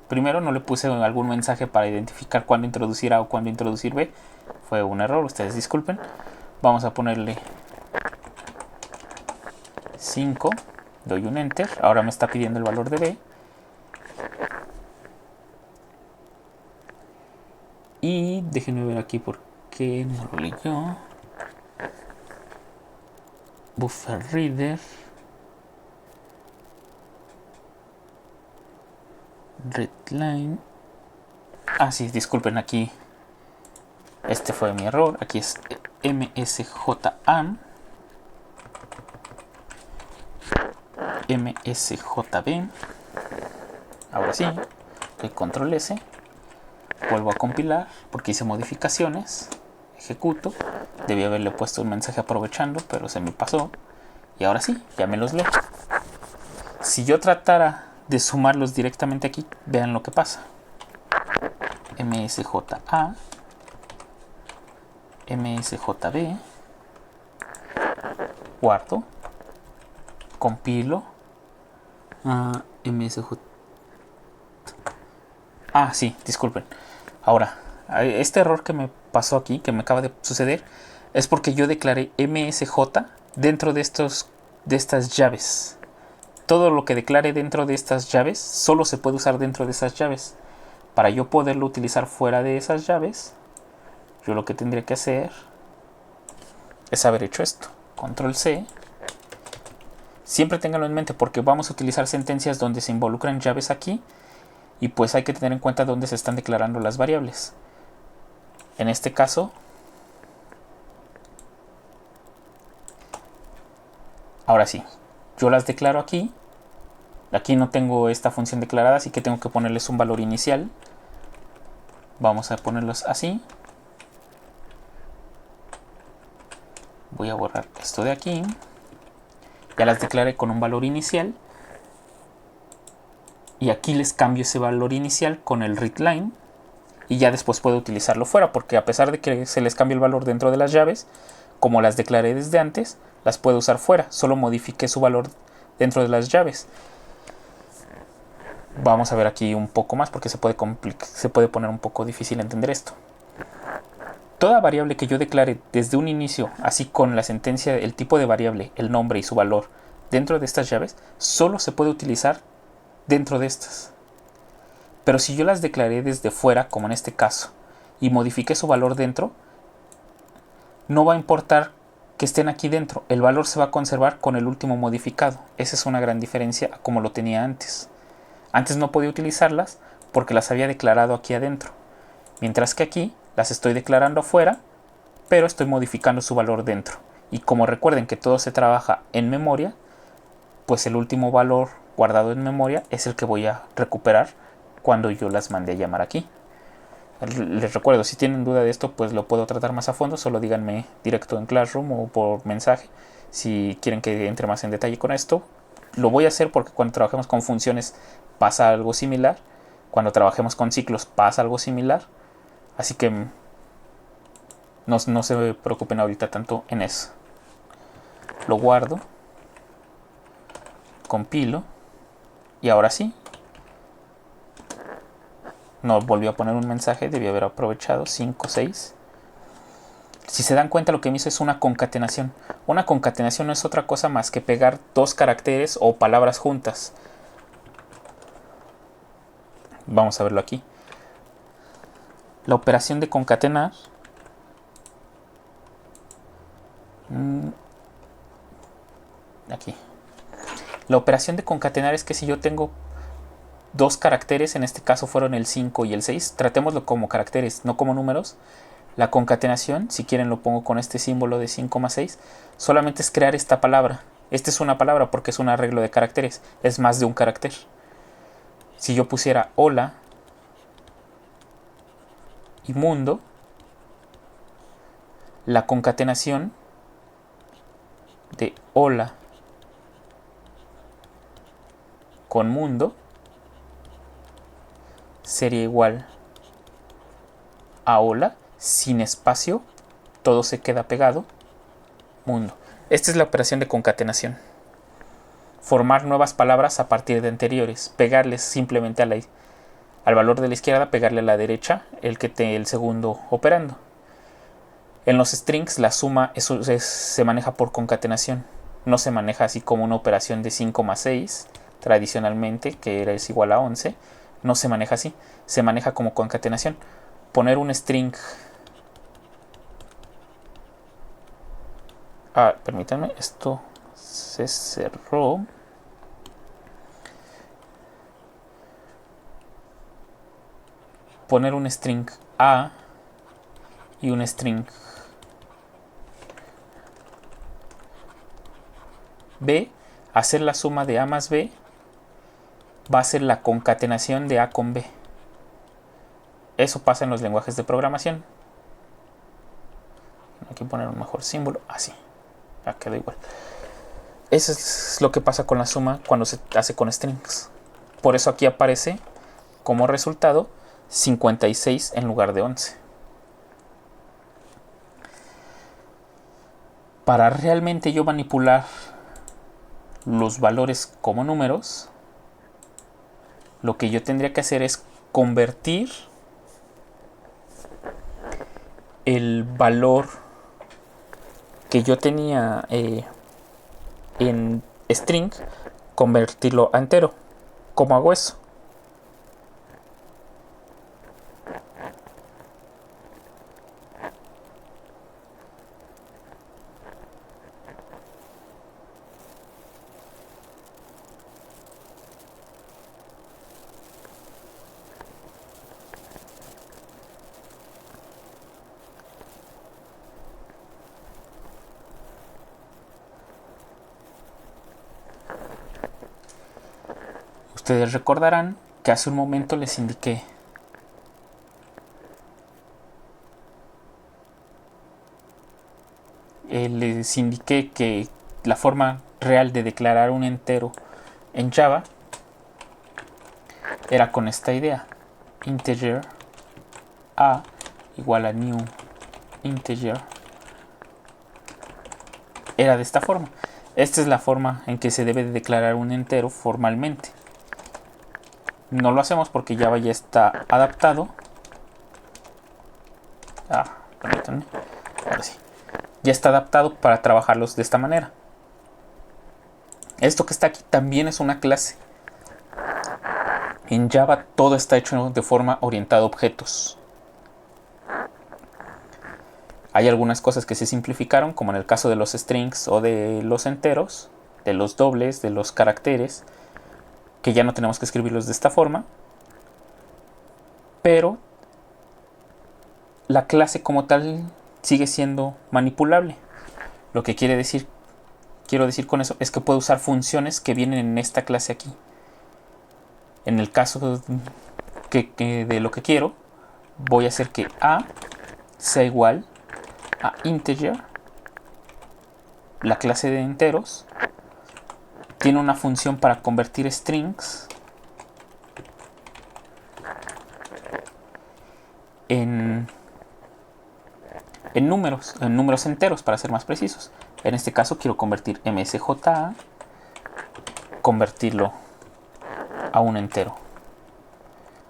Primero no le puse algún mensaje para identificar cuándo introducir A o cuándo introducir B. Fue un error, ustedes disculpen. Vamos a ponerle 5. Doy un enter. Ahora me está pidiendo el valor de B. Y déjenme ver aquí por qué no lo leyó. Bufferreader. readLine. Sí, disculpen, aquí este fue mi error. Aquí es msjam msjb. Ahora sí, doy control S, vuelvo a compilar porque hice modificaciones, ejecuto. Debí haberle puesto un mensaje aprovechando, pero se me pasó. Y ahora sí, ya me los leo. Si yo tratara de sumarlos directamente aquí, vean lo que pasa. msja, msjb, guardo, compilo, msj. Sí, disculpen. Ahora, este error que me pasó aquí, que me acaba de suceder, es porque yo declaré msj dentro de estas llaves. Todo lo que declare dentro de estas llaves solo se puede usar dentro de esas llaves. Para yo poderlo utilizar fuera de esas llaves, Yo lo que tendría que hacer es haber hecho esto. Control C. Siempre ténganlo en mente porque vamos a utilizar sentencias donde se involucran llaves aquí y pues hay que tener en cuenta dónde se están declarando las variables. En este caso, ahora sí, yo las declaro aquí. Aquí no tengo esta función declarada, así que tengo que ponerles un valor inicial. Vamos a ponerlos así. Voy a borrar esto de aquí. Ya las declaré con un valor inicial. Y aquí les cambio ese valor inicial con el readLine. Y ya después puedo utilizarlo fuera, porque a pesar de que se les cambie el valor dentro de las llaves, como las declaré desde antes, las puedo usar fuera. Solo modifiqué su valor dentro de las llaves. Vamos a ver aquí un poco más porque se puede poner un poco difícil entender esto. Toda variable que yo declare desde un inicio, así con la sentencia, el tipo de variable, el nombre y su valor dentro de estas llaves, solo se puede utilizar dentro de estas. Pero si yo las declaré desde fuera, como en este caso, y modifiqué su valor dentro, no va a importar que estén aquí dentro. El valor se va a conservar con el último modificado. Esa es una gran diferencia a como lo tenía antes. Antes no podía utilizarlas porque las había declarado aquí adentro. Mientras que aquí las estoy declarando afuera, pero estoy modificando su valor dentro. Y como recuerden que todo se trabaja en memoria, pues el último valor guardado en memoria es el que voy a recuperar cuando yo las mande a llamar aquí. Les recuerdo, si tienen duda de esto, pues lo puedo tratar más a fondo. Solo díganme directo en Classroom o por mensaje si quieren que entre más en detalle con esto. Lo voy a hacer porque cuando trabajemos con funciones pasa algo similar. Cuando trabajemos con ciclos pasa algo similar. Así que no se preocupen ahorita tanto en eso. Lo guardo. Compilo. Y ahora sí. No volvió a poner un mensaje. Debí haber aprovechado. 5, 6. Si se dan cuenta, lo que me hizo es una concatenación. Una concatenación no es otra cosa más que pegar dos caracteres o palabras juntas. Vamos a verlo aquí. La operación de concatenar aquí. La operación de concatenar es que si yo tengo dos caracteres, en este caso fueron el 5 y el 6, tratémoslo como caracteres, no como números. La concatenación, si quieren lo pongo con este símbolo de 5 más 6, solamente es crear esta palabra. Esta es una palabra porque es un arreglo de caracteres, es más de un carácter. Si yo pusiera hola y mundo, la concatenación de hola con mundo sería igual a hola, sin espacio, todo se queda pegado, mundo. Esta es la operación de concatenación. Formar nuevas palabras a partir de anteriores, pegarles simplemente al valor de la izquierda, pegarle a la derecha el segundo operando. En los strings la suma se maneja por concatenación, no se maneja así como una operación de 5 más 6 tradicionalmente, que es igual a 11, no se maneja así, se maneja como concatenación. Poner un string, permítanme, esto se cerró. Poner un string A y un string B, hacer la suma de A más B, va a ser la concatenación de A con B. Eso pasa en los lenguajes de programación. Hay que poner un mejor símbolo, así, ya queda igual. Eso es lo que pasa con la suma cuando se hace con strings. Por eso aquí aparece como resultado 56 en lugar de 11. Para realmente yo manipular los valores como números, lo que yo tendría que hacer es convertir el valor que yo tenía en string, convertirlo a entero. ¿Cómo hago eso? Ustedes recordarán que hace un momento les indiqué que la forma real de declarar un entero en Java era con esta idea: integer a igual a new integer. Era de esta forma. Esta es la forma en que se debe de declarar un entero formalmente. No lo hacemos porque Java ya está adaptado. Permítanme. Ahora sí. Ya está adaptado para trabajarlos de esta manera. Esto que está aquí también es una clase. En Java todo está hecho de forma orientada a objetos. Hay algunas cosas que se simplificaron, como en el caso de los strings o de los enteros, de los dobles, de los caracteres, que ya no tenemos que escribirlos de esta forma. Pero la clase como tal sigue siendo manipulable. Lo que quiero decir con eso es que puedo usar funciones que vienen en esta clase aquí. En el caso de lo que quiero, voy a hacer que a sea igual a integer. La clase de enteros tiene una función para convertir strings en números enteros, para ser más precisos. En este caso quiero convertir msj, convertirlo a un entero.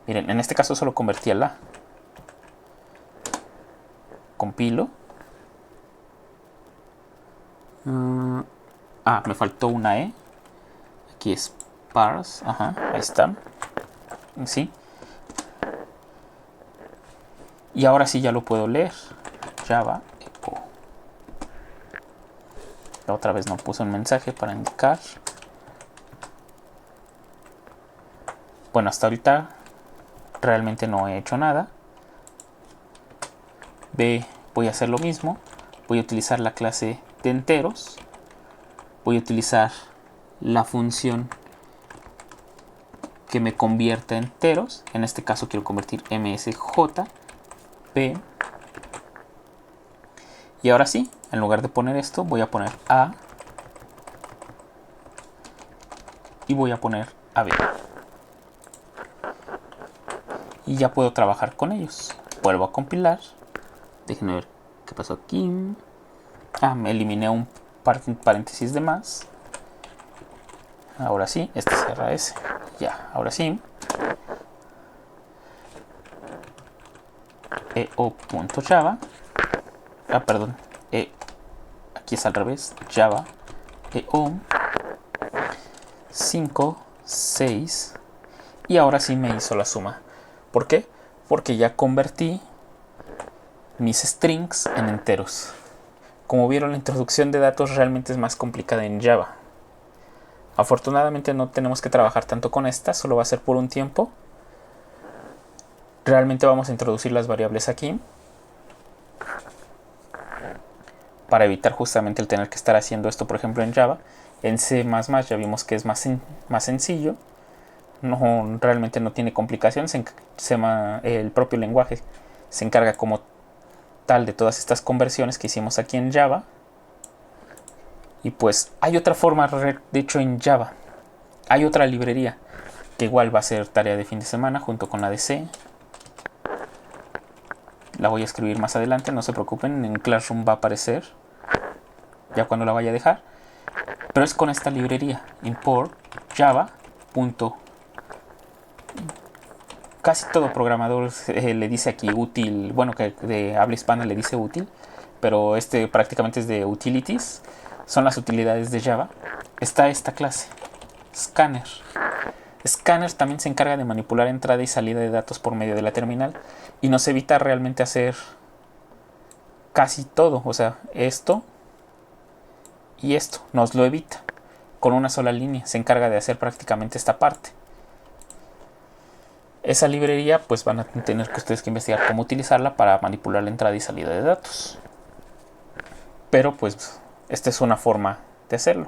Miren, en este caso solo convertí a la. Compilo. Me faltó una E. Aquí es parse. Ahí está. Sí. Y ahora sí ya lo puedo leer. Java echo. La otra vez no puse un mensaje para indicar. Bueno, hasta ahorita realmente no he hecho nada. B, voy a hacer lo mismo. Voy a utilizar la clase de enteros. Voy a utilizar la función que me convierta en enteros. En este caso quiero convertir msj, b. Y ahora sí, en lugar de poner esto, voy a poner a y voy a poner a b. Y ya puedo trabajar con ellos. Vuelvo a compilar. Déjenme ver qué pasó aquí. Me eliminé un paréntesis de más. Ahora sí, este cierra ese. Ya, ahora sí. eo.java. Perdón. Aquí es al revés. Java. eo 5, 6. Y ahora sí me hizo la suma. ¿Por qué? Porque ya convertí mis strings en enteros. Como vieron, la introducción de datos realmente es más complicada en Java. Afortunadamente no tenemos que trabajar tanto con esta, solo va a ser por un tiempo. Realmente vamos a introducir las variables aquí para evitar justamente el tener que estar haciendo esto, por ejemplo, en Java. En C++ ya vimos que es más sencillo. No, realmente no tiene complicación. El propio lenguaje se encarga como tal de todas estas conversiones que hicimos aquí en Java. Y pues hay otra forma, de hecho en Java hay otra librería que igual va a ser tarea de fin de semana junto con la de C. La voy a escribir más adelante, no se preocupen, en Classroom va a aparecer ya cuando la vaya a dejar. Pero es con esta librería, import java. Casi todo programador le dice aquí útil, bueno, que de habla hispana le dice útil, pero este prácticamente es de utilities. Son las utilidades de Java. Está esta clase, Scanner. Scanner también se encarga de manipular entrada y salida de datos por medio de la terminal y nos evita realmente hacer casi todo. O sea, esto y esto nos lo evita. Con una sola línea se encarga de hacer prácticamente esta parte. Esa librería pues van a tener que ustedes que investigar cómo utilizarla para manipular la entrada y salida de datos. Pero pues esta es una forma de hacerlo.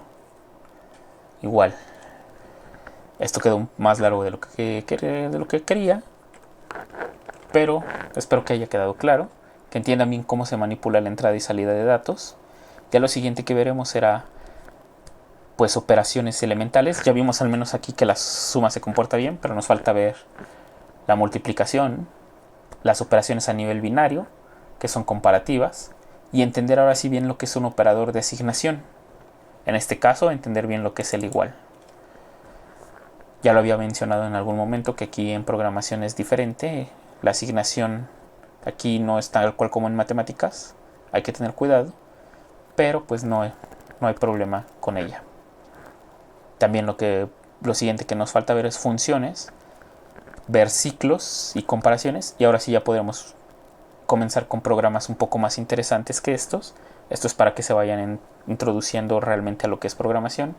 Igual. Esto quedó más largo de lo que quería, pero espero que haya quedado claro, que entiendan bien cómo se manipula la entrada y salida de datos. Ya lo siguiente que veremos será pues operaciones elementales. Ya vimos al menos aquí que la suma se comporta bien, pero nos falta ver la multiplicación, las operaciones a nivel binario, que son comparativas, y entender ahora sí bien lo que es un operador de asignación. En este caso, entender bien lo que es el igual. Ya lo había mencionado en algún momento que aquí en programación es diferente. La asignación aquí no es tal cual como en matemáticas. Hay que tener cuidado, pero pues no hay problema con ella. También lo siguiente que nos falta ver es funciones, ver ciclos y comparaciones. Y ahora sí ya podremos comenzar con programas un poco más interesantes que estos. Esto es para que se vayan introduciendo realmente a lo que es programación.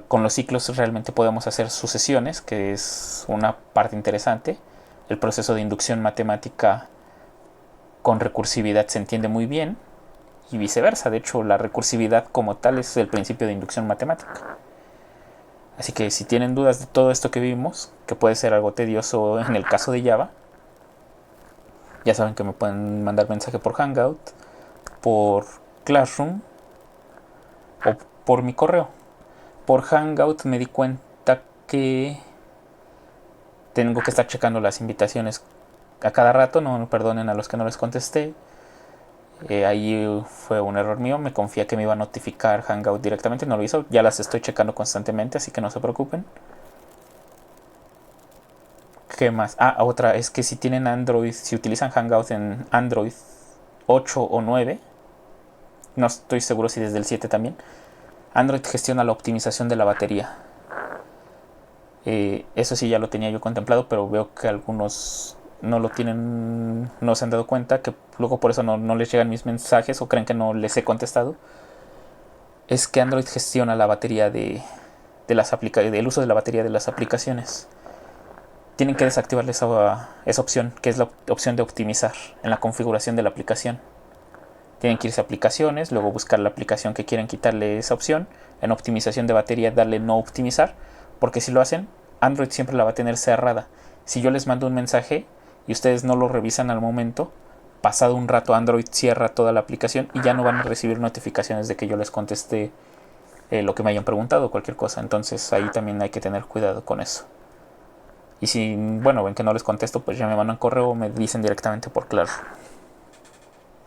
Con los ciclos realmente podemos hacer sucesiones, que es una parte interesante. El proceso de inducción matemática con recursividad se entiende muy bien y viceversa. De hecho, la recursividad como tal es el principio de inducción matemática. Así que si tienen dudas de todo esto que vimos, que puede ser algo tedioso en el caso de Java, ya saben que me pueden mandar mensaje por Hangout, por Classroom o por mi correo. Por Hangout me di cuenta que tengo que estar checando las invitaciones a cada rato. No perdonen a los que no les contesté. Ahí fue un error mío. Me confié que me iba a notificar Hangout directamente. No lo hizo. Ya las estoy checando constantemente, así que no se preocupen. ¿Qué más? Otra es que si tienen Android, si utilizan Hangout en Android 8 o 9, no estoy seguro si desde el 7 también, Android gestiona la optimización de la batería. Eso sí ya lo tenía yo contemplado, pero veo que algunos no lo tienen, no se han dado cuenta, que luego por eso no les llegan mis mensajes o creen que no les he contestado. Es que Android gestiona la batería del uso de la batería de las aplicaciones. Tienen que desactivar esa opción, que es la opción de optimizar en la configuración de la aplicación. Tienen que irse a aplicaciones, luego buscar la aplicación que quieren quitarle esa opción. En optimización de batería darle no optimizar, porque si lo hacen, Android siempre la va a tener cerrada. Si yo les mando un mensaje y ustedes no lo revisan al momento, pasado un rato Android cierra toda la aplicación y ya no van a recibir notificaciones de que yo les contesté lo que me hayan preguntado o cualquier cosa. Entonces ahí también hay que tener cuidado con eso. Y si, ven que no les contesto, pues ya me mandan correo o me dicen directamente por Claro.